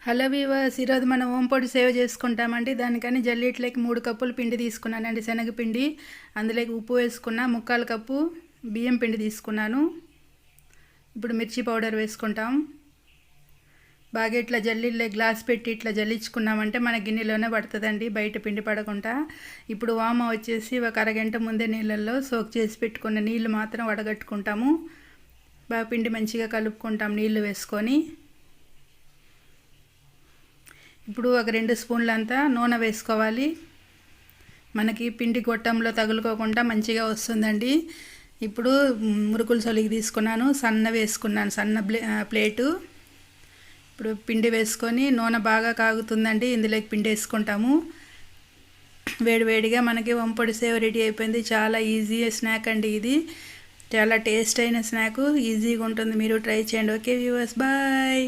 Hello weavers, ఈరోజు మనం ఓం పొడి సేవ్ చేసుకుంటామండి. దానికని జల్లిట్లోకి 3 కప్పులు పిండి తీసుకున్నానండి, శనగపిండి. అందులోకి ఉప్పు వేసుకున్నా, 3/4 కప్పు బియ్యం పిండి తీసుకున్నాను. ఇప్పుడు మిర్చి పౌడర్ వేసుకుంటాం. బాగా ఇట్లా జల్లిలో గ్లాస్ పెట్టి ఇట్లా జల్లించుకున్నామంటే మన గిన్నెలోనే పడుతుందండి, బయట పిండి పడకుండా. ఇప్పుడు వామ వచ్చేసి ఒక అరగంట ముందే నీళ్ళల్లో సోక్ చేసి పెట్టుకున్న నీళ్ళు మాత్రం వడగట్టుకుంటాము. బాగా పిండి మంచిగా కలుపుకుంటాం నీళ్ళు వేసుకొని. ఇప్పుడు ఒక 2 స్పూన్లంతా నూనె వేసుకోవాలి. మనకి పిండి గొట్టంలో తగులుకోకుండా మంచిగా వస్తుందండి. ఇప్పుడు మురుకులు సొలిగి తీసుకున్నాను, సన్న ప్లేటు. ఇప్పుడు పిండి వేసుకొని నూనె బాగా కాగుతుందండి, ఇందులోకి పిండి వేసుకుంటాము. వేడివేడిగా మనకి వంపొడి సేవ రెడీ అయిపోయింది. చాలా ఈజీ స్నాక్ అండి ఇది. చాలా టేస్ట్ అయిన స్నాక్, ఈజీగా ఉంటుంది. మీరు ట్రై చేయండి. Okay viewers, bye.